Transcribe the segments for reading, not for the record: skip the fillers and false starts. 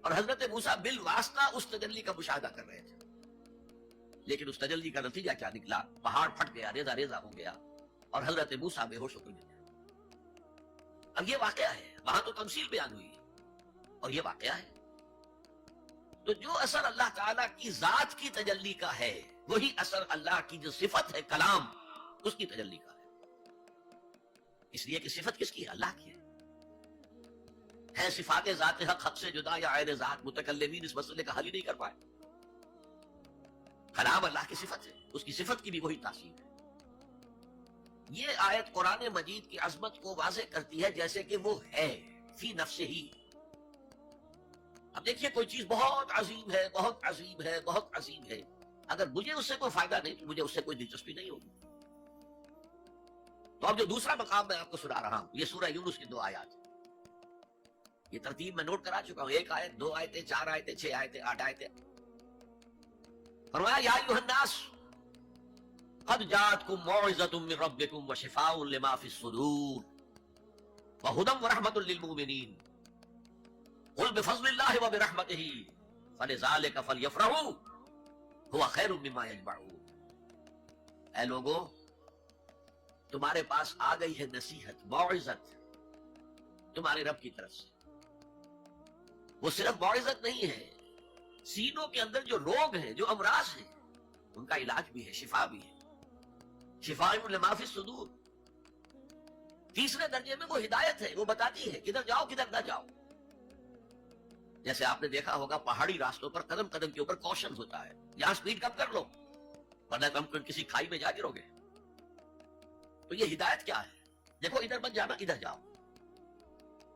اور حضرت موسیٰ بالواسطہ اس تجلی کا مشاہدہ کر رہے تھے، لیکن اس تجلی کا نتیجہ کیا نکلا؟ پہاڑ پھٹ گیا، ریزہ ریزہ ہو گیا، اور حضرت موسیٰ بے ہوش ہو کر گر گئے۔ اب یہ واقعہ ہے، وہاں تو تمثیل بیان ہوئی ہے اور یہ واقعہ ہے۔ تو جو اثر اللہ تعالیٰ کی ذات کی تجلی کا ہے، وہی اثر اللہ کی جو صفت ہے کلام، اس کی تجلی کا ہے۔ اس لیے کہ صفت کس کی ہے؟ اللہ کی ہے صفات ذات حق حق سے جدا یا غیر ذات، متکلمین اس مسئلے کا حل ہی نہیں کر پائے۔ کلام اللہ کی صفت ہے، اس کی صفت کی بھی وہی تاثیر ہے۔ یہ آیت قرآن مجید کی عظمت کو واضح کرتی ہے جیسے کہ وہ ہے فی نفسہ ہی۔ اب دیکھیے کوئی چیز بہت عظیم ہے، بہت عظیم ہے، بہت عظیم ہے، اگر مجھے اس سے کوئی فائدہ نہیں تو مجھے اس سے کوئی دلچسپی نہیں ہوگی۔ تو اب جو دوسرا مقام میں آپ کو سنا رہا ہوں، یہ سورہ یونس کی 2 آیات، یہ ترتیب میں نوٹ کرا چکا ہوں، 1 آیت، 2 آیتیں، 4 آیتیں، 6 آیتیں، 8 آیتیں۔ فرمایا یا ایھا الناس قد جاءتکم موعظۃ من ربکم وشفاء لما فی الصدور وہدی ورحمۃ للمؤمنین قل بفضل اللہ وبرحمتہ فلذلک فلیفرحوا هو خیر مما یجمعون۔ اے لوگو، تمہارے پاس آ گئی ہے نصیحت، موعظت تمہارے رب کی طرف سے۔ وہ صرف موعظت نہیں ہے، سینوں کے اندر جو روگ ہیں، جو امراض ہیں، ان کا علاج بھی ہے، شفا بھی ہے، شفاء لما فی الصدور۔ تیسرے درجے میں وہ ہدایت ہے، وہ بتاتی ہے کدھر جاؤ کدھر نہ جاؤ۔ جیسے آپ نے دیکھا ہوگا پہاڑی راستوں پر قدم قدم کے اوپر کوشن ہوتا ہے، یہاں سپیڈ کم کر لو ورنہ تم کسی کھائی میں جا گرو گے۔ تو یہ ہدایت کیا ہے؟ دیکھو ادھر مت جانا، ادھر جاؤ،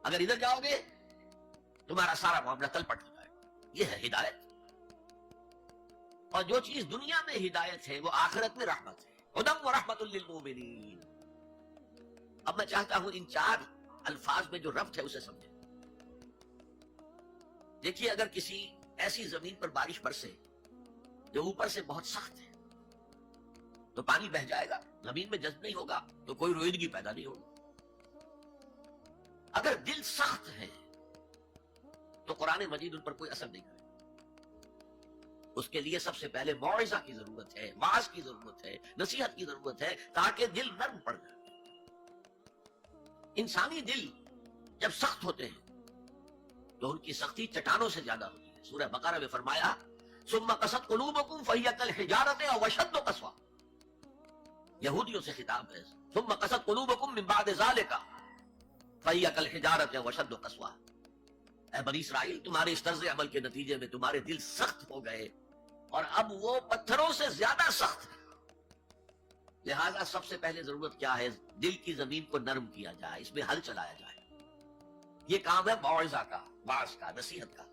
اگر ادھر جاؤ گے تمہارا سارا معاملہ تل پٹ ہو جائے گا۔ یہ ہے ہدایت۔ اور جو چیز دنیا میں ہدایت ہے وہ آخرت میں رحمت ہے، ہدی ورحمۃ للمؤمنین۔ اب میں چاہتا ہوں ان 4 الفاظ میں جو ربط ہے اسے سمجھیں۔ دیکھیے اگر کسی ایسی زمین پر بارش برسے جو اوپر سے بہت سخت ہے تو پانی بہہ جائے گا، زمین میں جذب نہیں ہوگا تو کوئی روئیدگی پیدا نہیں ہوگی۔ اگر دل سخت ہے تو قرآن مجید ان پر کوئی اثر نہیں کرے۔ اس کے لیے سب سے پہلے موعظہ کی ضرورت ہے، واعظ کی ضرورت ہے، نصیحت کی ضرورت ہے، تاکہ دل نرم پڑ جائے۔ انسانی دل جب سخت ہوتے ہیں تو ان کی سختی چٹانوں سے زیادہ ہوتی ہے۔ سورہ بقرہ میں فرمایا ثم قست قلوبکم فہی کالحجارۃ او اشد قسوہ۔ یہودیوں سے خطاب ہے، ثم قست قلوبکم من بعد ذلک فہی کالحجارۃ او اشد قسوہ۔ اے بنی اسرائیل، تمہارے اس طرز عمل کے نتیجے میں تمہارے دل سخت ہو گئے اور اب وہ پتھروں سے زیادہ سخت ہے۔ لہذا سب سے پہلے ضرورت کیا ہے؟ دل کی زمین کو نرم کیا جائے، اس میں حل چلایا جائے۔ یہ کام ہے موعظہ کا، واعظ کا، نصیحت کا۔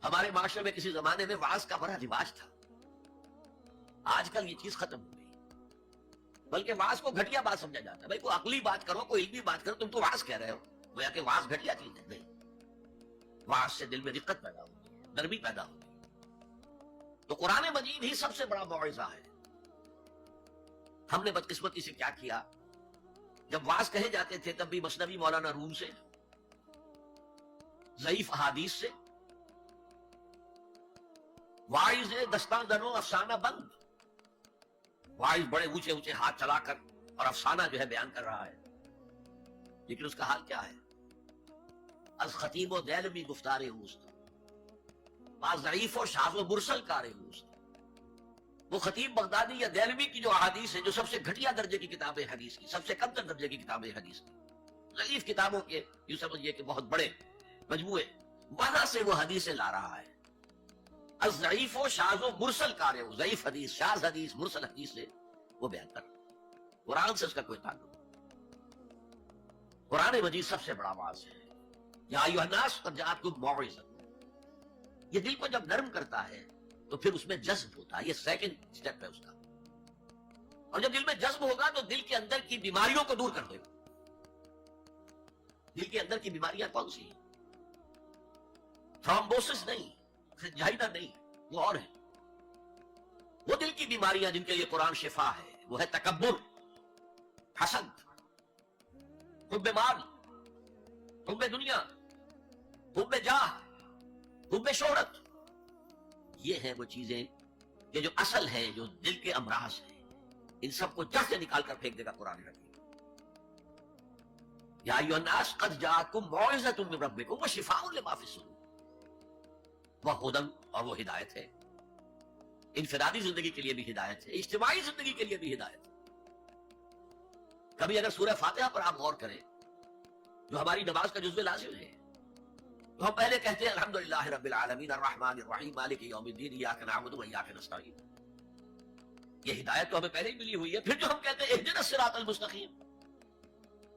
ہمارے معاشرے میں کسی زمانے میں واعظ کا بڑا رواج تھا، آج کل یہ چیز ختم ہو گئی، بلکہ واعظ کو گھٹیا بات سمجھا جاتا ہے۔ بھائی کوئی عقلی بات کرو، کوئی علمی بات کرو، تم تو واعظ کہہ رہے ہو، گویا کہ واعظ گھٹیا چیز ہے۔ نہیں، واعظ سے دل میں رقت پیدا ہوتی ہے، نرمی پیدا ہوتی ہے۔ تو قرآن مجید ہی سب سے بڑا موعظہ ہے۔ ہم نے بدقسمتی سے کیا کیا، جب واعظ کہے جاتے تھے تب بھی مثنوی مولانا روم سے، ضعیف احادیث سے، واعظ دستان دنو افسانہ بند، واعظ بڑے اونچے اونچے ہاتھ چلا کر اور افسانہ جو ہے بیان کر رہا ہے، لیکن اس کا حال کیا ہے؟ از خطیب و دیلمی گفتار اوست، بعض ضعیف و شاذ و مرسل کار اوست۔ وہ خطیب بغدادی یا دیلمی کی جو احادیث ہے، جو سب سے گھٹیا درجے کی کتاب حدیث کی، سب سے کم تر درجے کی کتاب حدیث کی، ضعیف کتابوں کے یوں سمجھیے کہ بہت بڑے مجموعے، وہاں سے وہ حدیثیں لا رہا ہے۔ از ضعیف و شاذ و مرسل کار ہے، ضعیف حدیث، شاذ حدیث، مرسل حدیث سے وہ بیان کر رہا ہے۔ قرآن سے اس کا کوئی تعلق نہیں۔ قرآن مجید سب سے بڑا واعظ ہے۔ یا ایھا الناس قد جاءتکم موعظۃ۔ یہ دل کو جب نرم کرتا ہے تو پھر اس میں جذب ہوتا ہے، یہ سیکنڈ سٹیپ ہے اس کا۔ اور جب دل میں جذب ہوگا تو دل کے اندر کی بیماریوں کو دور کر دے گا۔ دل کے اندر کی بیماریاں کون سی ہیں؟ تھرومبوسس نہیں، جائنا نہیں، وہ اور ہے۔ وہ دل کی بیماریاں جن کے لیے قرآن شفا ہے، وہ ہے تکبر، حسد، حب مال، حب دنیا، حب جاہ، حب شہرت، یہ ہیں وہ چیزیں کہ جو اصل ہیں، جو دل کے امراض ہیں، ان سب کو جڑ سے نکال کر پھینک دے گا قرآن حکیم۔ یا ایھا الناس قد جاءکم موعظۃ من ربکم وشفاء لما فی الصدور، وہ ہدی، اور وہ ہدایت ہے، انفرادی زندگی کے لیے بھی ہدایت ہے، اجتماعی زندگی کے لیے بھی ہدایت ہے۔ کبھی اگر سورہ فاتحہ پر آپ غور کریں، جو ہماری نماز کا جزو لازم ہے، تو ہم پہلے کہتے ہیں الحمدللہ رب العالمین الرحمن الرحیم مالک یوم الدین ایاک نعبد و ایاک نستعین، یہ ہدایت تو ہمیں پہلے ہی ملی ہوئی ہے۔ پھر جو ہم کہتے ہیں اہدنا الصراط المستقیم،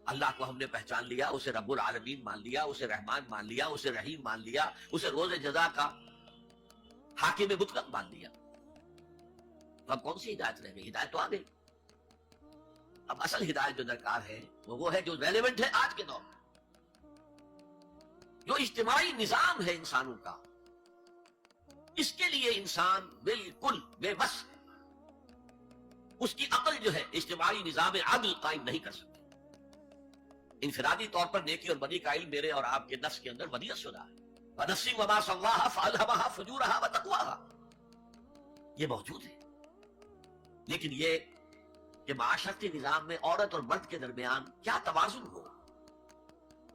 اللہ کو ہم نے پہچان لیا، اسے رب العالمین مان لیا، اسے رحمان مان لیا، اسے رحیم مان لیا، اسے روز جزا کا حاکم مطلق مان لیا، تو اب کون سی ہدایت رہ گئی؟ ہدایت تو آ گئی۔ اب اصل ہدایت جو درکار ہے وہ ہے جو ریلیونٹ ہے آج کے دور میں، جو اجتماعی نظام ہے انسانوں کا، اس کے لیے انسان بالکل بے بس ہے، اس کی عقل جو ہے اجتماعی نظام عدل قائم نہیں کر سکتی۔ انفرادی طور پر نیکی اور بدی کا علم میرے اور آپ کے نفس کے اندر ودیعت شدہ ہے، وَنَفْسٍ وَمَا سَوَّاهَا فَأَلْهَمَهَا فُجُورَهَا وَتَقْوَاهَا، یہ موجود ہے، لیکن یہ کہ معاشرتی نظام میں عورت اور مرد کے درمیان کیا توازن ہو،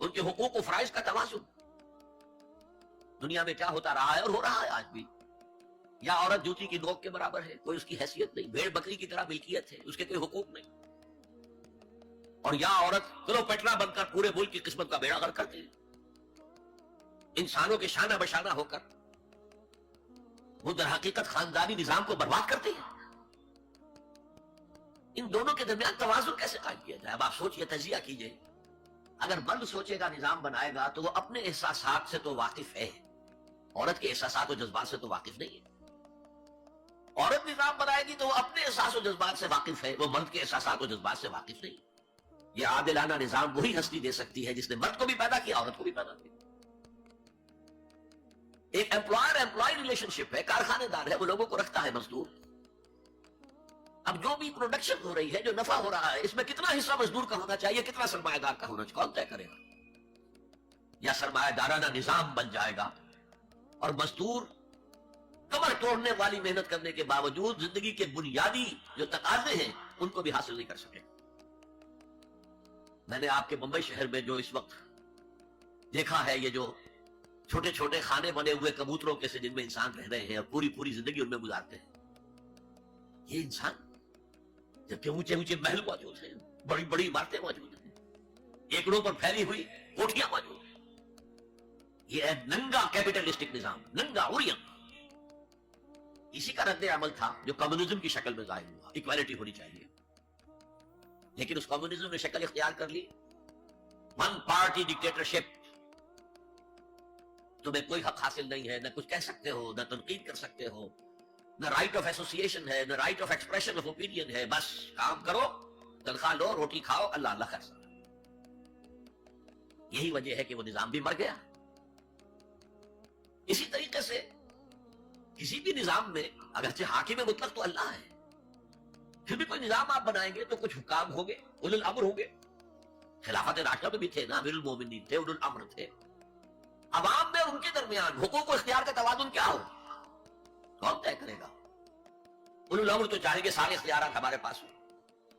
ان کے حقوق و فرائض کا توازن دنیا میں کیا ہوتا رہا ہے اور ہو رہا ہے آج بھی۔ یا عورت جوتی کی نوک کے برابر ہے، کوئی اس کی حیثیت نہیں، بھیڑ بکری کی طرح ملکیت ہے، اس کے کوئی حقوق نہیں، اور یا عورت کلوپیٹرا بن کر پورے ملک کی قسمت کا بیڑا غرق کرتے ہیں، انسانوں کے شانہ بشانہ ہو کر وہ در حقیقت خاندانی نظام کو برباد کرتے ہیں۔ ان دونوں کے درمیان توازن کیسے قائم کیا جائے؟ اب آپ سوچئے، تجزیہ کیجئے۔ اگر مرد سوچے گا، نظام بنائے گا، تو وہ اپنے احساسات سے تو واقف ہے، عورت کے احساسات و جذبات سے تو واقف نہیں ہے۔ عورت نظام بنائے گی تو وہ اپنے احساس و جذبات سے واقف ہے، وہ مرد کے احساسات و جذبات سے واقف نہیں۔ یہ عادلانہ نظام وہی ہستی دے سکتی ہے جس نے مرد کو بھی پیدا کیا، عورت کو بھی پیدا کیا۔ ایک امپلائر امپلائی ریلیشن شپ ہے، کارخانے دار ہے، وہ لوگوں کو رکھتا ہے مزدور۔ اب جو بھی پروڈکشن ہو رہی ہے، جو نفع ہو رہا ہے، اس میں کتنا حصہ مزدور کا ہونا چاہیے، کتنا سرمایہ دار کا ہونا چاہیے، کون طے کرے گا؟ یا سرمایہ دارانہ نظام بن جائے گا اور مزدور کمر توڑنے والی محنت کرنے کے باوجود زندگی کے بنیادی جو تقاضے ہیں ان کو بھی حاصل نہیں کر سکے۔ میں نے آپ کے ممبئی شہر میں جو اس وقت دیکھا ہے، یہ جو چھوٹے چھوٹے خانے بنے ہوئے کبوتروں کے سے جن میں انسان رہ رہے ہیں اور پوری زندگی ان میں گزارتے ہیں، یہ انسان، جبکہ اونچے اونچے محل موجود ہیں، بڑی بڑی عمارتیں موجود ہیں، ایکڑوں پر پھیلی ہوئی کوٹھیاں موجود ہیں، یہ ہے ننگا کیپٹلسٹک نظام، ننگا اوریم۔ اسی کا رد عمل تھا جو کمیونزم کی شکل میں ظاہر ہوا، ایکوالٹی ہونی چاہیے، لیکن اس کمیونزم نے شکل اختیار کر لی ون پارٹی ڈکٹیٹرشپ۔ تمہیں کوئی حق حاصل نہیں ہے، نہ کچھ کہہ سکتے ہو، نہ تنقید کر سکتے ہو، نہ رائٹ آف ایسوسیشن ہے، نہ right of expression of opinion ہے، بس کام کرو، تنخواہ لو، روٹی کھاؤ، اللہ اللہ خیر۔ یہی وجہ ہے کہ وہ نظام بھی مر گیا۔ اسی طریقے سے کسی بھی نظام میں اگرچہ حاکم مطلق تو اللہ ہے، پھر بھی کوئی نظام آپ بنائیں گے تو کچھ حکام ہوں گے، اولو الامر ہوں گے۔ خلافت راشدہ میں بھی تھے نا، امیر المومنین تھے، اولو الامر تھے۔ عوام میں اور ان کے درمیان حقوق و اختیار کا توازن کیا ہو، کون طے کرے گا؟ اولو الامر تو چاہیں گے سارے اختیارات ہمارے پاس ہوں،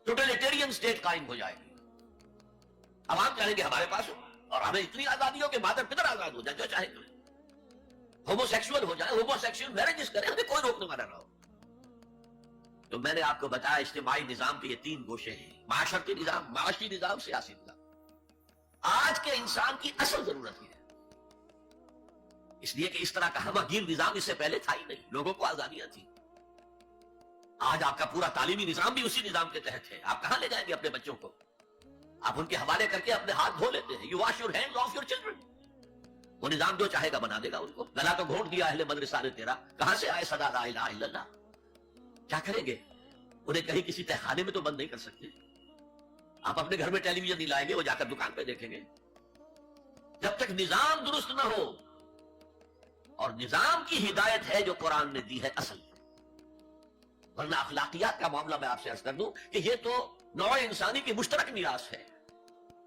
ٹوٹلیٹیرین سٹیٹ قائم ہو جائے گی۔ عوام چاہیں گے ہمارے پاس ہو اور ہمیں اتنی آزادی ہو کہ مادر پدر آزاد ہو جائے، جو چاہے کریں، ہومو سیکسول ہو جائے، ہومو سیکسول میرجز کریں، ہمیں کوئی روکنے والا نہ ہو۔ تو میں نے آپ کو بتایا اجتماعی نظام کے یہ تین گوشے ہیں، معاشرتی نظام، معاشی نظام، سیاسی نظام۔ آج کے انسان کی اصل ضرورت یہ ہے، اس لیے کہ اس طرح کا ہمہ گیر نظام اس سے پہلے تھا ہی نہیں، لوگوں کو آزادیاں تھیں۔ آج آپ کا پورا تعلیمی نظام بھی اسی نظام کے تحت ہے۔ آپ کہاں لے جائیں گے اپنے بچوں کو؟ آپ ان کے حوالے کر کے اپنے ہاتھ دھو لیتے ہیں، you wash your hands of your children. وہ نظام جو چاہے گا بنا دے گا ان کو۔ گلا تو گھونٹ دیا اہل مدرسہ نے تیرا، کہاں سے آئے صدا لا الہ الا اللہ؟ کیا کریں گے؟ انہیں کہیں کسی تہخانے میں تو بند نہیں کر سکتے۔ آپ اپنے گھر میں ٹیلی ویژن نہیں لائیں گے، وہ جا کر دکان پہ دیکھیں گے۔ جب تک نظام درست نہ ہو، اور نظام کی ہدایت ہے جو قرآن نے دی ہے اصل، ورنہ اخلاقیات کا معاملہ میں آپ سے عرض کر دوں کہ یہ تو نوع انسانی کی مشترک میراث ہے۔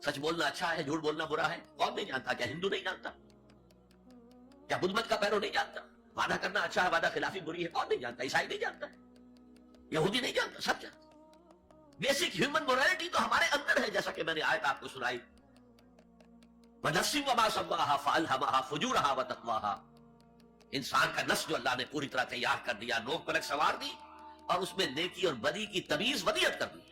سچ بولنا اچھا ہے، جھوٹ بولنا برا ہے، کون نہیں جانتا؟ کیا ہندو نہیں جانتا؟ کیا بدھ مت کا پیرو نہیں جانتا وعدہ کرنا اچھا ہے وعدہ خلافی بری ہے؟ کون نہیں جانتا؟ عیسائی نہیں جانتا ہے، یہودی نہیں جانتا، سب جانتا۔ بیسک ہیومن مورالٹی تو ہمارے اندر ہے، جیسا کہ میں نے آیت آپ کو سنائی، وَنَفْسٍ وَمَا سَوَّاهَا فَأَلْهَمَهَا فُجُورَهَا وَتَقْوَاهَا، انسان کا نفس جو اللہ نے پوری طرح تیار کر دیا، نوک پلک سوار دی اور اس میں نیکی اور بدی کی تمیز ودیت کر دی۔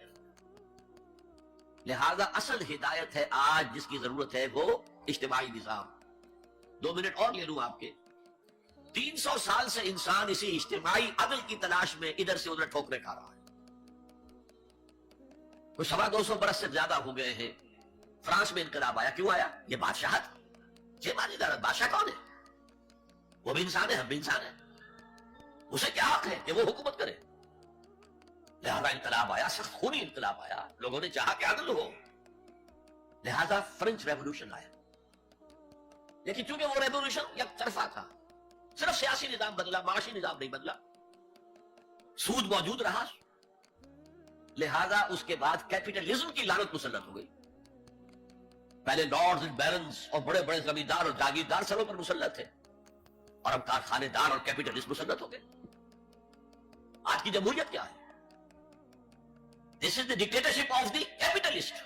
لہذا اصل ہدایت ہے آج جس کی ضرورت ہے وہ اجتماعی نظام۔ 2 منٹ اور لے لوں آپ کے۔ 300 سال سے انسان اسی اجتماعی عدل کی تلاش میں ادھر سے ادھر ٹھوکرے کھا رہا ہے۔ کوئی 250 برس سے زیادہ ہو گئے ہیں۔ فرانس میں انقلاب آیا، کیوں آیا؟ یہ بادشاہت، یہ مانی دارت۔ بادشاہ کون ہے؟ وہ بھی انسان ہے، ہم بھی انسان ہیں، اسے کیا حق ہے کہ وہ حکومت کرے؟ لہذا انقلاب آیا، سخت خونی انقلاب آیا، لوگوں نے چاہا کہ عدل ہو، لہذا فرینچ ریولوشن آیا۔ لیکن چونکہ وہ ریولوشن یک طرفہ تھا، صرف سیاسی نظام بدلا، معاشی نظام نہیں بدلا، سود موجود رہا، لہذا اس کے بعد کیپٹلزم کی لعنت مسلط ہو گئی۔ پہلے لارڈز اینڈ بیرنز اور بڑے بڑے زمیندار اور جاگیردار سروں پر مسلط تھے، اور اب کارخانے دار اور کیپٹلسٹ مسلط ہو گئے۔ آج کی جمہوریت کیا ہے؟ دس از دی ڈکٹیٹرشپ آف دی کیپٹلسٹ۔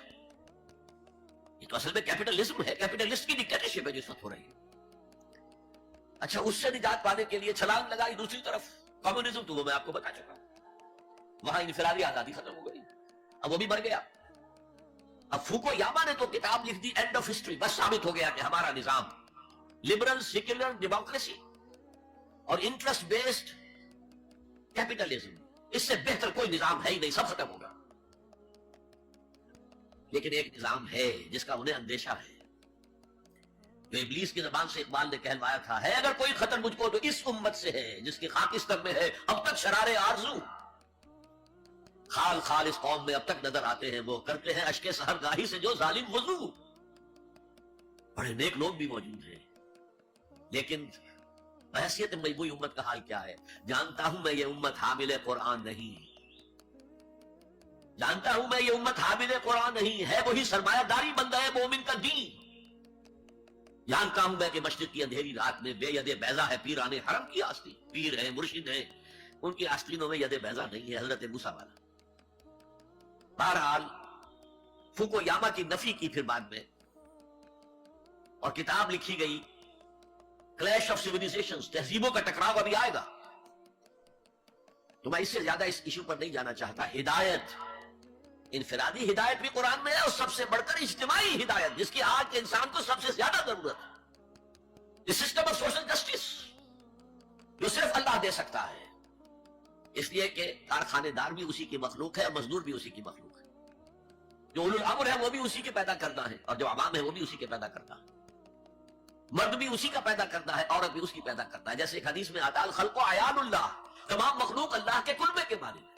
یہ تو اصل میں کیپٹلزم ہے، کیپٹلسٹ کی ڈکٹیٹرشپ ہے جو اس وقت ہو رہی ہے۔ اچھا، اس سے نجات پانے کے لیے چھلانگ لگائی دوسری طرف کمیونزم، تو وہ میں آپ کو بتا چکا ہوں، وہاں انفرادی آزادی ختم ہو گئی، اب وہ بھی مر گیا۔ اب فوکویاما نے تو کتاب لکھ دی اینڈ آف ہسٹری، بس ثابت ہو گیا کہ ہمارا نظام لبرل سیکولر ڈیموکریسی اور انٹرسٹ بیسڈ کیپٹلزم، اس سے بہتر کوئی نظام ہے ہی نہیں، سب ختم ہوگا۔ لیکن ایک نظام ہے جس کا انہیں اندیشہ ہے، جو ابلیس کی زبان سے اقبال نے کہلوایا تھا، ہے اگر کوئی خطر مجھ کو تو اس امت سے ہے جس کی خاکستر میں ہے اب تک شرار آرزو۔ خال خال اس قوم میں اب تک نظر آتے ہیں، وہ کرتے ہیں اشک سحر گاہی سے جو ظالم وضو۔ بڑے نیک لوگ بھی موجود ہیں، لیکن بحیثیت مجموعی امت کا حال کیا ہے؟ جانتا ہوں میں یہ امت حامل قرآن نہیں، جانتا ہوں میں یہ امت حامل قرآن نہیں ہے، وہی سرمایہ داری بندہ ہے مومن کا دین۔ جانتا ہوں میں کہ مشرق کی اندھیری رات میں بے ید بیضا ہے پیران حرم کی آستین، پیر ہیں، مرشد ہیں، ان کی آستینوں میں ید بیضا نہیں ہے، حضرت موسیٰ والا۔ بہرحال فوکویاما کی نفی کی پھر بعد میں، اور کتاب لکھی گئی کلیش آف سیویلائزیشنز، تہذیبوں کا ٹکراؤ ابھی آئے گا۔ تو میں اس سے زیادہ اس ایشو پر نہیں جانا چاہتا۔ ہدایت، انفرادی ہدایت بھی قرآن میں ہے، اور سب سے بڑھ کر اجتماعی ہدایت جس کی آج کے انسان کو سب سے زیادہ ضرورت ہے، سسٹم آف سوشل جسٹس جو صرف اللہ دے سکتا ہے، اس لیے کہ کارخانے دار بھی اسی کی مخلوق ہے اور مزدور بھی اسی کی مخلوق ہے، جو اولو الامر ہے وہ بھی اسی کے پیدا کرنا ہے، اور جو عوام ہے وہ بھی اسی کے پیدا کرنا ہے، مرد بھی اسی کا پیدا کرتا ہے، عورت بھی اس کی پیدا کرتا ہے۔ جیسے ایک حدیث میں آتا ہے الخلق عیان اللہ، تمام مخلوق اللہ کے کلبے کے مالک ہے،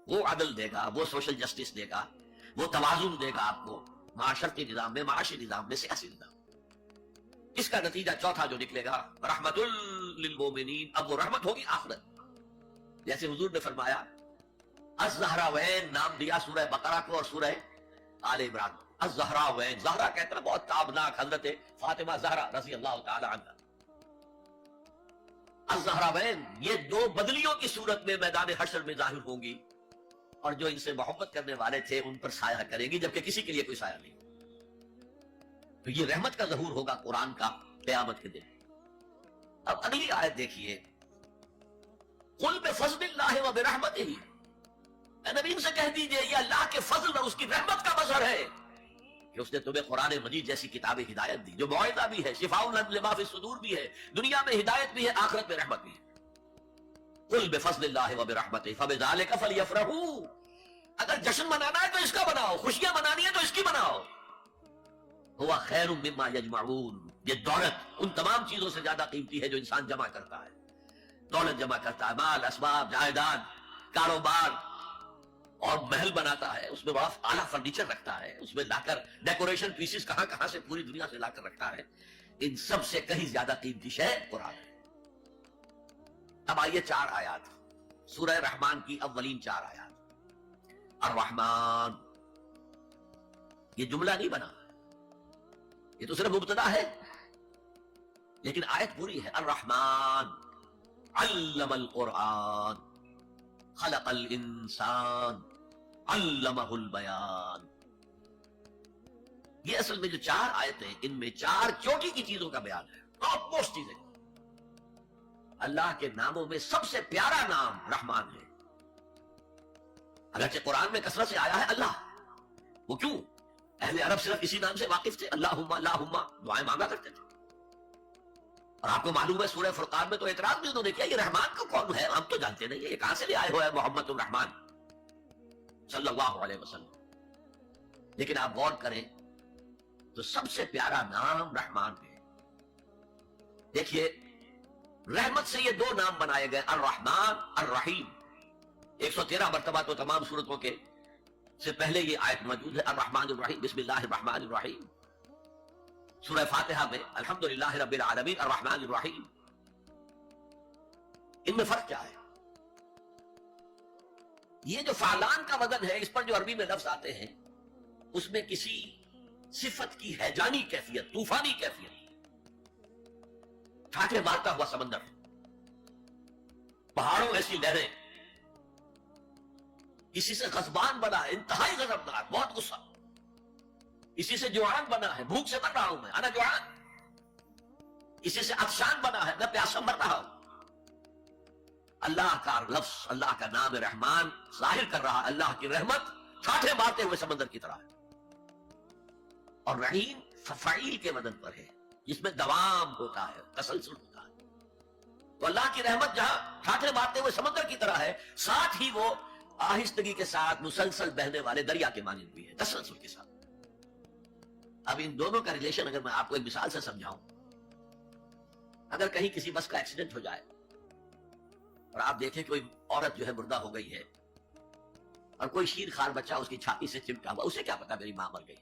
وہ عدل دے گا، وہ سوشل جسٹس دے گا، وہ توازن دے گا آپ کو معاشرتی نظام میں، معاشی نظام میں، سیاسی نظام۔ اس کا نتیجہ چوتھا جو نکلے گا رحمت للمومنین، اب وہ رحمت ہوگی آخرت۔ جیسے حضور نے فرمایا الزہراوین نام دیا سورہ بقرہ کو اور سورہ آل عمران کو۔ الزہراوین، زہرا کہتے ہیں بہت تابناک حضرت فاطمہ زہرا رضی اللہ تعالی عنہ۔ الزہراوین یہ دو بدلیوں کی صورت میں میدان حشر میں ظاہر ہوں گی، اور جو ان سے محبت کرنے والے تھے ان پر سایہ کریں گی، جبکہ کسی کے لیے کوئی سایہ نہیں۔ تو یہ رحمت کا ظہور ہوگا قرآن کا قیامت کے دن۔ اب اگلی آیت دیکھیے، قل بفضل اللہ وبرحمتہ، اے نبی ان سے کہہ دیجئے یہ اللہ کے فضل اور اس کی رحمت کا مظہر ہے کہ اس نے تمہیں قرآن مجید جیسی کتاب ہدایت دی، جو موعظہ بھی ہے، شفاء لما فی الصدور بھی ہے، دنیا میں ہدایت بھی ہے، آخرت میں رحمت بھی ہے۔ قل بفضل اللہ وبرحمتہ فبذلک فلیفرحوا، اگر جشن منانا ہے تو اس کا مناؤ، خوشیاں منانی ہے تو اس کی مناؤ۔ ہوا خیر مما یجمعون، یہ دولت ان تمام چیزوں سے زیادہ قیمتی ہے جو انسان جمع کرتا ہے۔ دولت جمع کرتا ہے، مال، اسباب، جائیداد، کاروبار، اور محل بناتا ہے، اس میں بڑا اعلیٰ فرنیچر رکھتا ہے، اس میں لا کر ڈیکوریشن پیسز کہاں کہاں سے پوری دنیا سے لا کر رکھتا ہے۔ ان سب سے کہیں زیادہ قیمتی شے قرآن ہے۔ اب آئیے 4 آیات، سورہ رحمان کی اولین 4 آیات۔ الرحمن، یہ جملہ نہیں بنا، یہ تو صرف مبتدا ہے۔ لیکن آیت پوری ہے، الرحمن علم القرآن خلق الانسان علمہ البیان. یہ اصل میں جو 4 آیتیں، ان میں 4 چوٹی کی چیزوں کا بیان ہے، ٹاپ موسٹ چیزیں. اللہ کے ناموں میں سب سے پیارا نام رحمان ہے. اگرچہ قرآن میں کثرت سے آیا ہے اللہ، وہ کیوں؟ اہل عرب صرف اسی نام سے واقف تھے، اللہم اللہم دعائیں مانگا کرتے تھے. اور آپ کو معلوم ہے سورہ فرقان میں تو اعتراض بھی انہوں نے کیا، یہ رحمان کا کون ہے؟ ہم تو جانتے نہیں، یہ کہاں سے لے آئے ہوئے محمد الرحمان صلی اللہ علیہ وسلم. لیکن آپ غور کریں تو سب سے پیارا نام رحمان ہے. دیکھیے رحمت سے یہ 2 نام بنائے گئے، الرحمن الرحیم. 113 مرتبہ تو تمام صورتوں کے سے پہلے یہ آیت موجود ہے، الرحمن الرحیم، بسم اللہ الرحمن الرحیم. سورہ فاتحہ میں الحمدللہ رب العالمین الرحمن الرحیم. ان میں فرق کیا ہے؟ یہ جو فعلان کا وزن ہے، اس پر جو عربی میں لفظ آتے ہیں، اس میں کسی صفت کی ہیجانی کیفیت، طوفانی کیفیت، ٹھاٹھے مارتا ہوا سمندر، پہاڑوں ایسی لہریں، کسی سے غضبان بنا ہے، انتہائی غضبناک، بہت غصہ، اسی سے جوعان بنا ہے، بھوک سے مر رہا ہوں میں، انا جوعان، اسی سے عطشان بنا ہے، میں پیاسا مر رہا ہوں. اللہ کا لفظ، اللہ کا نام رحمان ظاہر کر رہا، اللہ کی رحمت ٹھاٹھے مارتے ہوئے سمندر کی طرح ہے. اور رحیم فعیل کے وزن پر ہے، جس میں دوام ہوتا ہے، تسلسل ہوتا ہے. تو اللہ کی رحمت جہاں ٹھاٹھے مارتے ہوئے سمندر کی طرح ہے، ساتھ ہی وہ آہستگی کے ساتھ مسلسل بہنے والے دریا کے مانند بھی ہے، تسلسل کے ساتھ. اب ان دونوں کا ریلیشن اگر میں آپ کو ایک مثال سے سمجھاؤں، اگر کہیں کسی بس کا ایکسیڈنٹ ہو جائے اور آپ دیکھیں کوئی عورت جو ہے مردہ ہو گئی ہے اور کوئی شیر خار بچہ اس کی چھاتی سے چمٹا ہوا، اسے کیا پتا میری ماں مر گئی،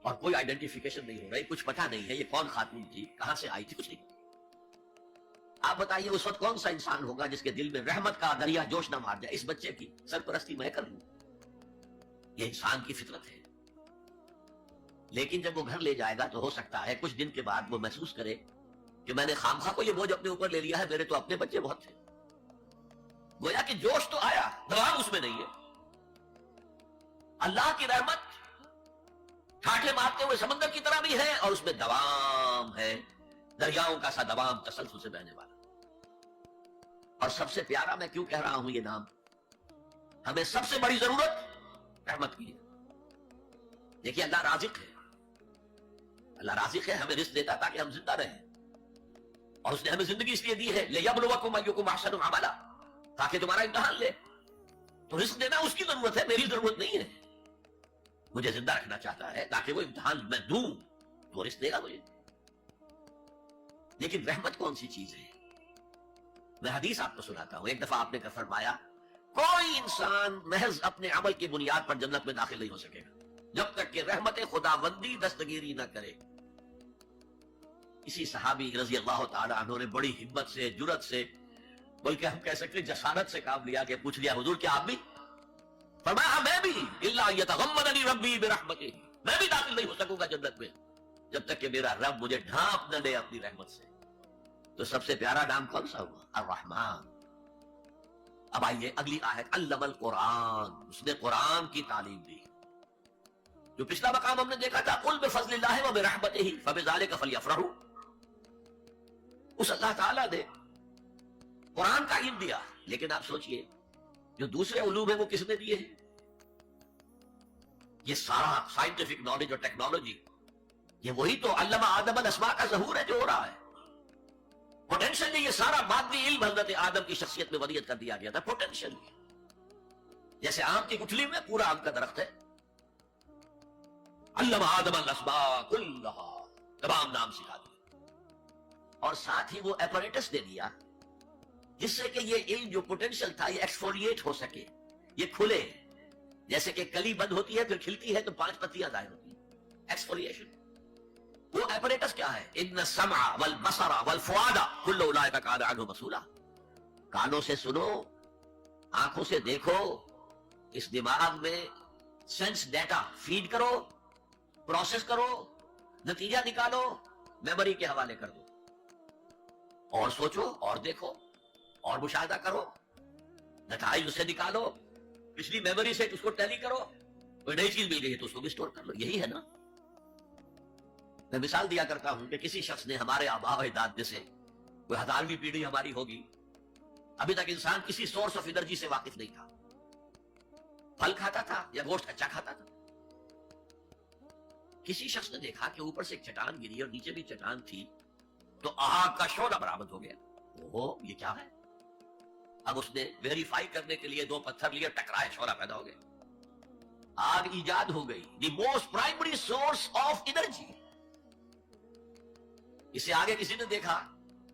اور کوئی آئیڈینٹیفیکیشن نہیں ہو رہی، کچھ پتا نہیں ہے یہ کون خاتون تھی، کہاں سے آئی تھی، کچھ نہیں. آپ بتائیے اس وقت کون سا انسان ہوگا جس کے دل میں رحمت کا دریا جوش نہ مار جائے، اس بچے کی سرپرستی میں کر لوں. یہ انسان کی فطرت ہے. لیکن جب وہ گھر لے جائے گا تو ہو سکتا ہے کچھ دن کے بعد وہ محسوس کرے کہ میں نے خامخواہ کو یہ بوجھ اپنے اوپر لے لیا ہے، میرے تو اپنے بچے بہت تھے. گویا کہ جوش تو آیا، دوام اس میں نہیں ہے. اللہ کی رحمت ٹھاٹھے مارتے ہوئے سمندر کی طرح بھی ہے، اور اس میں دوام ہے، دریاؤں کا سا دوام، تسلسل سے بہنے والا. اور سب سے پیارا میں کیوں کہہ رہا ہوں یہ نام؟ ہمیں سب سے بڑی ضرورت رحمت کی ہے. دیکھیے اللہ رازق ہے، اللہ رازق ہے، ہمیں رزق دیتا تاکہ ہم زندہ رہیں. اور اس نے ہمیں زندگی اس لیے دی ہے لِيَبْلُوَكُمْ أَيُّكُمْ أَحْسَنُ عَمَلًا، تاکہ تمہارا امتحان لے. تو رزق دینا اس کی ضرورت ہے، میری ضرورت نہیں ہے. مجھے زندہ رکھنا چاہتا ہے تاکہ وہ امتحان میں دوں تو رزق دے گا مجھے. لیکن رحمت کون سی چیز ہے؟ میں حدیث آپ کو سناتا ہوں. ایک دفعہ آپ نے فرمایا کوئی انسان محض اپنے عمل کی بنیاد پر جنت میں داخل نہیں ہو سکے گا جب تک کہ رحمت خداوندی دستگیری نہ کرے. اسی صحابی رضی اللہ تعالی عنہ نے بڑی ہمت سے، جرأت سے، بلکہ ہم کہہ سکتے جسارت سے کام لیا کہ پوچھ لیا حضور کیا آپ بھی؟ فرمایا میں بھی، الا یتغمدنی ربی برحمتہ، میں بھی داخل نہیں ہو سکوں گا جنت میں جب تک کہ میرا رب مجھے ڈھانپ نہ لے اپنی رحمت سے. تو سب سے پیارا نام کون سا ہوا؟ الرحمن. اب آئیے اگلی آیت، علم القرآن، اس نے قرآن کی تعلیم دی. جو پچھلا مقام ہم نے دیکھا تھا قل بفضل اللہ وبرحمتہ فبذلک فلیفرحوا، اس اللہ تعالیٰ نے قرآن کا علم دیا. لیکن آپ سوچئے جو دوسرے علوم ہیں وہ کس نے دیے ہیں؟ یہ سارا سائنٹیفک نالج اور ٹیکنالوجی، یہ وہی تو علم آدم الاسماء کا ظہور ہے جو ہو رہا ہے. پوٹینشلی یہ سارا مادی علم حضرت آدم کی شخصیت میں ودیت کر دیا گیا تھا. پوٹینشلی جیسے آم کی گٹھلی میں پورا آم کا درخت ہے. علم آدم الاسماء کلھا، تمام نام سکھا دیے. اور ساتھ ہی وہ ایپریٹس دے دیا جس سے کہ یہ علم جو پوٹینشل تھا یہ ایکسفولیٹ ہو سکے، یہ کھلے. جیسے کہ کلی بند ہوتی ہے پھر کھلتی ہے تو 5 پتیاں ظاہر ہوتی ہیں، ایکسفولیشن. وہ ایپریٹس کیا ہے؟ ان السمع والبصر والفؤاد کل اولئک کان عنہ مسئولا. کانوں سے سنو، آنکھوں سے دیکھو، اس دماغ میں سینس ڈیٹا فیڈ کرو، پروسیس کرو، نتیجہ نکالو، میموری کے حوالے کر دو، اور سوچو اور دیکھو اور مشاہدہ کرو، نتائج اسے نکالو، پچھلی میموری سے اس کو ٹیلی کرو، کوئی نئی چیز مل گئی ہے تو اس کو بھی اسٹور کر لو. یہی ہے نا. میں مثال دیا کرتا ہوں کہ کسی شخص نے ہمارے آبا و اجداد میں سے کوئی 1000ویں پیڑھی ہماری ہوگی، ابھی تک انسان کسی سورس آف انرجی سے واقف نہیں تھا. پھل کھاتا تھا یا گوشت کچا کھاتا تھا. کسی شخص نے دیکھا کہ اوپر سے ایک چٹان گری اور نیچے بھی چٹان تھی، تو آگ کا شعلہ برآمد ہو گیا. اوہ یہ کیا ہے؟ اب اس نے ویریفائی کرنے کے لیے 2 پتھر لیے، ٹکرائے، شعلہ پیدا ہو گیا، آگ ایجاد ہو گئی. The most primary source of energy. اسے آگے کسی نے دیکھا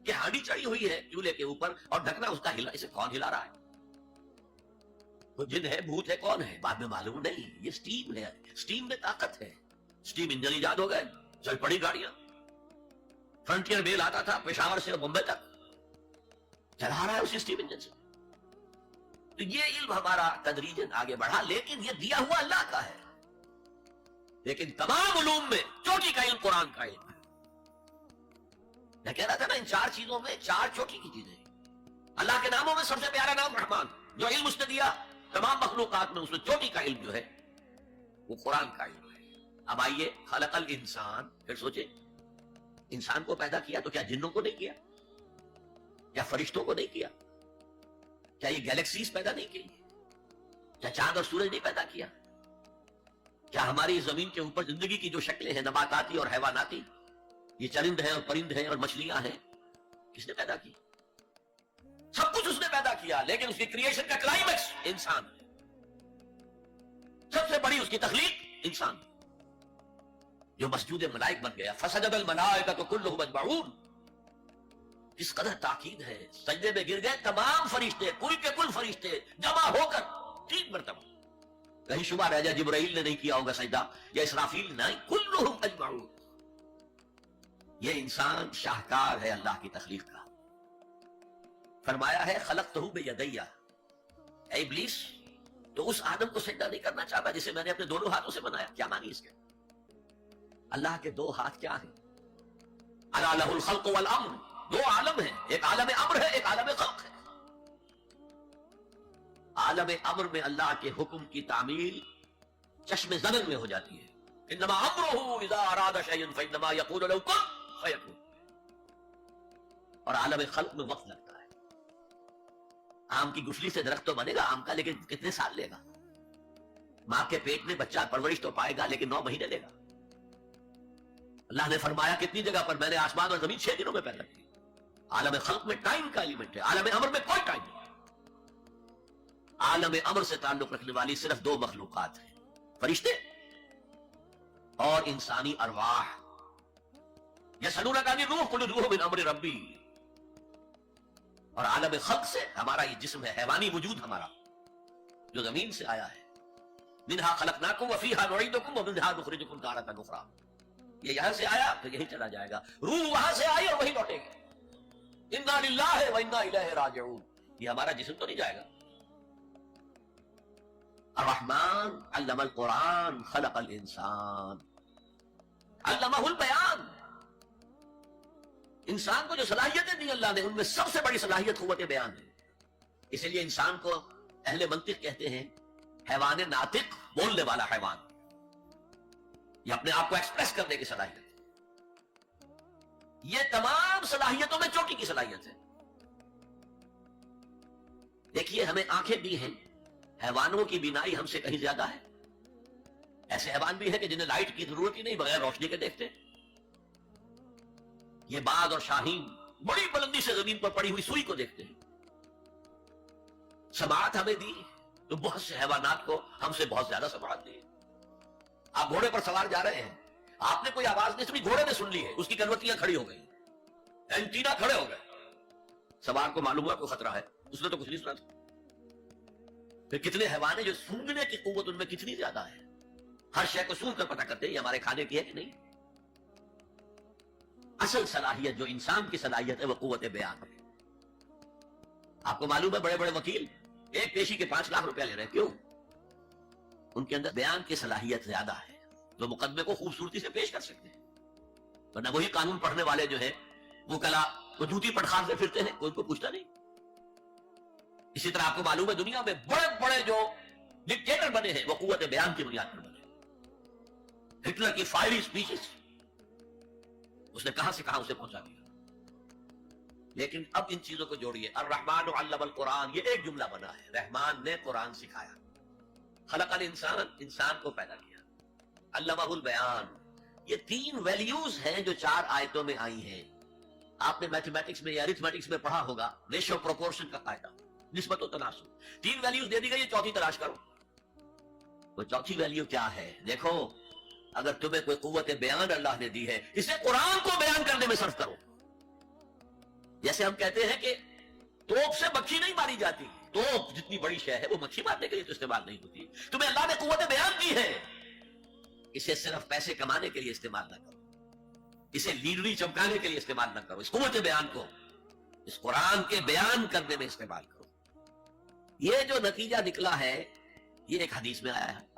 کہ ہانڈی چڑھی ہوئی ہے چولہے کے اوپر اور ڈھکنا اس کا ہلا، اسے کون ہلا رہا ہے؟ وہ جن ہے، بھوت ہے، کون ہے؟ بعد میں معلوم نہیں، یہ سٹیم ہے. سٹیم میں طاقت ہے. سٹیم انجن ایجاد ہو گئے، چل پڑی گاڑیاں. فرنٹیئر میل آتا تھا پشاور سے بمبئی تک، چلا رہا ہے اسی سٹیم انجن سے. تو یہ علم ہمارا تدریجاً آگے بڑھا، لیکن یہ دیا ہوا اللہ کا ہے. لیکن تمام علوم میں چوٹی کا علم قرآن کا علم ہے. میں کہہ رہا تھا نا، ان 4 چیزوں میں 4 چوٹی کی چیزیں ہیں. اللہ کے ناموں میں سب سے پیارا نام رحمان، جو علم اس نے دیا تمام مخلوقات میں، اس میں چوٹی کا علم جو ہے وہ قرآن کا علم ہے. اب آئیے، خلق الانسان، پھر سوچے انسان کو پیدا کیا تو کیا جنوں کو نہیں کیا؟ کیا فرشتوں کو نہیں کیا؟ کیا یہ گیلیکسیز پیدا نہیں کی؟ کیا چاند اور سورج نہیں پیدا کیا؟ کیا ہماری زمین کے اوپر زندگی کی جو شکلیں ہیں، نباتاتی اور حیواناتی، یہ چرند ہیں اور پرند ہیں اور مچھلیاں ہیں، کس نے پیدا کی؟ سب کچھ اس نے پیدا کیا، لیکن اس کی کریشن کا کلائمیکس انسان ہے. سب سے بڑی اس کی تخلیق انسان، جو مسجود ملائک بن گیا. فسجد الملائکۃ کلھم اجمعون. اس قدر تاکید ہے، سجدے میں گر گئے تمام فرشتے، کل کے کل فرشتے جمع ہو کر 3 مرتبہ. کہیں شبہ رہ جائے جبرائیل نے نہیں کیا ہوگا سجدہ یا اسرافیل، نہیں، کلھم اجمعون. یہ انسان شاہکار ہے اللہ کی تخلیق کا. فرمایا ہے خلقتہ بیدی. اے ابلیس، تو اس آدم کو سجدہ نہیں کرنا چاہتا جسے میں نے اپنے دونوں ہاتھوں سے بنایا. کیا معنی اس کے؟ اللہ کے 2 ہاتھ کیا ہیں؟ الا لہ الخلق والامر. 2 عالم ہیں، ایک عالم امر ہے، ایک عالم خلق ہے. عالم امر میں اللہ کے حکم کی تعمیل چشم زمن میں ہو جاتی ہے. انما امرہ اذا اراد شیئا فانما یقول له کن فیکون. اور عالم خلق میں وقت لگتا ہے. آم کی گٹھلی سے درخت تو بنے گا آم کا، لیکن کتنے سال لے گا؟ ماں کے پیٹ میں بچہ پرورش تو پائے گا، لیکن 9 مہینے لے گا. اللہ نے فرمایا کتنی جگہ پر، میں نے آسمان اور زمین 6 دنوں میں پیدا کی. عالم خلق میں ٹائم کا ایلیمنٹ ہے، عالم امر میں کوئی ٹائم نہیں. عالم امر سے تعلق رکھنے والی صرف 2 مخلوقات ہیں، فرشتے اور انسانی ارواح. یسألونک عن الروح قل الروح من امر ربی. اور عالم خلق سے ہمارا یہ جسم ہے، حیوانی وجود ہمارا جو زمین سے آیا ہے. منہا خلقناکم وفیہا نعیدکم ومنہا نخرجکم تارۃ اخری. یہ یہاں سے آیا پھر یہی چلا جائے گا. روح وہاں سے آئی اور وہی لوٹے گی. انا للہ و انا الیہ راجعون. یہ ہمارا جسم تو نہیں جائے گا. الرحمن علم القرآن خلق الانسان علمہ البیان. انسان کو جو صلاحیتیں دی اللہ نے، ان میں سب سے بڑی صلاحیت قوت بیان ہے. اسی لیے انسان کو اہل منطق کہتے ہیں حیوان ناطق، بولنے والا حیوان. یہ اپنے آپ کو ایکسپریس کرنے کی صلاحیت. یہ تمام صلاحیتوں میں چوٹی کی صلاحیت ہے. دیکھیے ہمیں آنکھیں بھی ہیں، حیوانوں کی بینائی ہم سے کہیں زیادہ ہے. ایسے حیوان بھی ہیں کہ جنہیں لائٹ کی ضرورت ہی نہیں، بغیر روشنی کے دیکھتے. یہ باز اور شاہین بڑی بلندی سے زمین پر پڑی ہوئی سوئی کو دیکھتے ہیں. سماعت ہمیں دی تو بہت سے حیوانات کو ہم سے بہت زیادہ سماعت دی. آپ گھوڑے پر سوار جا رہے ہیں، آپ نے کوئی آواز نہیں سنی، گھوڑے نے سن لی ہے، اس کی کنوتیاں کھڑی ہو گئی، اینٹینا کھڑے ہو گئے. سوار کو معلوم ہوا کوئی خطرہ ہے، اس نے تو کچھ نہیں سنا تھا. پھر کتنے حیوان ہیں جو سونگنے کی قوت ان میں کتنی زیادہ ہے، ہر شے کو سونگ کر پتہ کرتے ہیں یہ ہمارے کھانے کی ہے کہ نہیں. اصل صلاحیت جو انسان کی صلاحیت ہے وہ قوت بیان ہے. آپ کو معلوم ہے بڑے بڑے وکیل ایک پیشی کے 5 لاکھ روپیہ لے رہے ہیں. کیوں؟ ان کے اندر بیان کی صلاحیت زیادہ ہے، جو مقدمے کو خوبصورتی سے پیش کر سکتے ہیں. ورنہ وہی قانون پڑھنے والے جو ہے وہ کلا وہ جوتی پٹخارتے پھرتے ہیں، کوئی پوچھتا نہیں. اسی طرح آپ کو معلوم ہے دنیا میں بڑے بڑے جو ڈکٹیٹر بنے ہیں وہ قوت بیان کی بنیاد پر بنے. ہٹلر کی فائری اسپیچز اس نے کہاں سے کہاں اسے پہنچا دیا. لیکن اب ان چیزوں کو جوڑیے. الرحمن علم القرآن، یہ ایک جملہ بنا ہے. رحمان نے قرآن سکھایا. خلق الانسان، انسان کو پیدا کیا. علمہ البیان، یہ 3 ویلیوز ہیں جو 4 آیتوں میں آئی ہیں. آپ نے میتھمیٹکس میں یا ارتھمیٹکس میں پڑھا ہوگا ریشو پروپورشن کا قاعدہ، نسبت و تناسب. 3 ویلیوز دے دی گئی، چوتھی تلاش کرو. وہ چوتھی ویلیو کیا ہے؟ دیکھو، اگر تمہیں کوئی قوت بیان اللہ نے دی ہے، اسے قرآن کو بیان کرنے میں صرف کرو. جیسے ہم کہتے ہیں کہ توپ سے مکھی نہیں ماری جاتی. توپ جتنی بڑی شے ہے وہ مکھی مارنے کے لیے تو استعمال نہیں ہوتی. تمہیں اللہ نے قوت بیان دی ہے، اسے صرف پیسے کمانے کے لیے استعمال نہ کرو، اسے لیڈری چمکانے کے لیے استعمال نہ کرو. اس قوت بیان کو اس قرآن کے بیان کرنے میں استعمال کرو. یہ جو نتیجہ نکلا ہے یہ ایک حدیث میں آیا ہے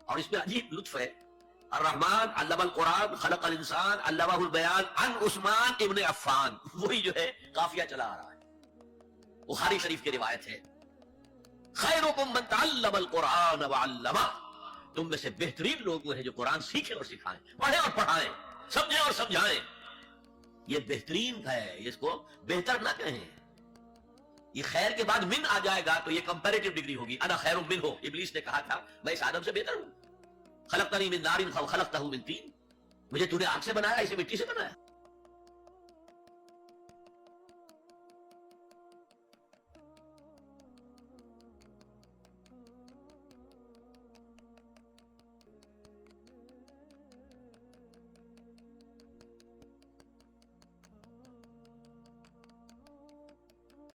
اور اس میں عجیب لطف ہے. الرحمن علم القرآن خلق الانسان علمہ البیان عن عثمان ابن عفان، وہی جو ہے قافیہ چلا آ رہا ہے. بخاری شریف کی روایت ہے، خیرکم من تعلم القرآن وعلمہ، تم میں سے بہترین لوگ وہ ہیں جو قرآن سیکھیں اور سکھائیں، پڑھیں اور پڑھائیں، سمجھیں اور سمجھائیں. یہ بہترین کا ہے، اس کو بہتر نہ کہیں. یہ خیر کے بعد من آ جائے گا تو یہ کمپیریٹیو ڈگری ہوگی. انا خیر منہ، ابلیس نے کہا تھا میں اس آدم سے بہتر ہوں. خلقتنی من نار وخلقتہ من طین، مجھے تو نے آگ سے بنایا، اسے مٹی سے بنایا.